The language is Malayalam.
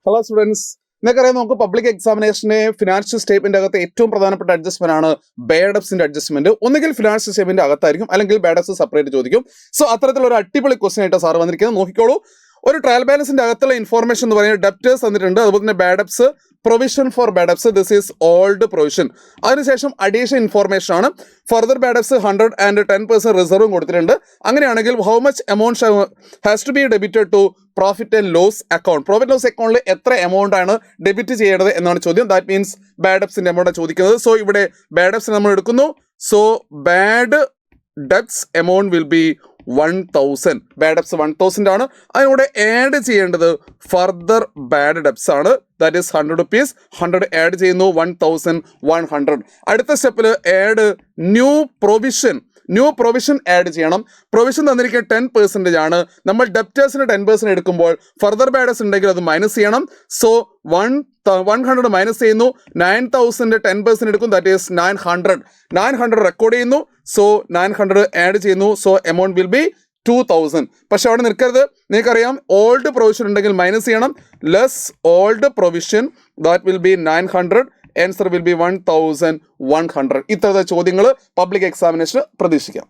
ഹലോ സ്റ്റുഡൻസ്, നിങ്ങൾക്കറിയാം നമുക്ക് പബ്ലിക് എക്സാമിനേഷനെ ഫിനാൻഷ്യൽ സ്റ്റേറ്റ്മെന്റ് അകത്ത് ഏറ്റവും പ്രധാനപ്പെട്ട അഡ്ജസ്റ്റ്മെന്റ് ആണ് ബേഡപ്സിന്റെ അഡ്ജസ്റ്റ്മെന്റ്. ഒന്നുകിൽ ഫിനാൻഷ്യൽ സ്റ്റേറ്റ്മെന്റ് അകത്തായിരിക്കും, അല്ലെങ്കിൽ ബേഡപ്സ് സെപ്പറേറ്റ് ചോദിക്കും. സോ അത്തരത്തിലുള്ള ഒരു അടിപൊളി ക്വസ്റ്റൻ ആയിട്ട് സാർ വന്നിരിക്കുന്നത്. നോക്കിക്കോളൂ, ഒരു ട്രയൽ ബാലൻസിന്റെ അകത്തുള്ള ഇൻഫോർമേഷൻ എന്ന് പറയുന്നത് ഡെപ്റ്റേഴ്സ് തന്നിട്ടുണ്ട്, അതുപോലെ തന്നെ bad debts, provision for bad debts, this is old provision. അതിനുശേഷം അഡീഷണൽ ഇൻഫോർമേഷൻ ആണ് ഫർദർ ബാഡപ്സ് 110% റിസർവും കൊടുത്തിട്ടുണ്ട്. അങ്ങനെയാണെങ്കിൽ how much amount has to be debited to profit and loss account. Profit loss അക്കൗണ്ടിൽ എത്ര എമൗണ്ട് ആണ് ഡെബിറ്റ് ചെയ്യേണ്ടത് എന്നാണ് ചോദ്യം. ദാറ്റ് മീൻസ് ബാഡപ്സിന്റെ എമൗണ്ട് ചോദിക്കുന്നത്. സോ ഇവിടെ ബാഡപ്സ് നമ്മൾ എടുക്കുന്നു. So bad debts amount will be 1000. Bad debts 1000 ആണ്. അതിനൂടെ ആഡ് ചെയ്യേണ്ടത് ഫർദർ ബാഡ് ഡെപ്സ് ആണ്. That is 100 rupees. 100 ആഡ് ചെയ്യുന്നു, 1100. അടുത്ത സ്റ്റെപ്പിൽ ആഡ് ന്യൂ പ്രൊവിഷൻ ആഡ് ചെയ്യണം. പ്രൊവിഷൻ തന്നിരിക്കുന്ന 10% ആണ്. നമ്മൾ ഡെപ്റ്റേഴ്സിന് 10% എടുക്കുമ്പോൾ ഫർദർ ബാഡപ്സ് ഉണ്ടെങ്കിൽ അത് മൈനസ് ചെയ്യണം. സോ 100 മൈനസ് ചെയ്യുന്നു, 9000 10% എടുക്കും, ദാറ്റ് ഈസ് 900 റെക്കോർഡ് ചെയ്യുന്നു. സോ 900 ആഡ് ചെയ്യുന്നു. So amount will B 2000. പക്ഷെ അവിടെ നിൽക്കരുത്, നിങ്ങൾക്കറിയാം ഓൾഡ് പ്രൊവിഷൻ ഉണ്ടെങ്കിൽ മൈനസ് ചെയ്യണം. Less old provision, that will be 900. Answer will be 1100. ഇത്തരത്തിലുള്ള ചോദ്യങ്ങൾ പബ്ലിക് എക്സാമിനേഷന് പ്രതീക്ഷിക്കാം.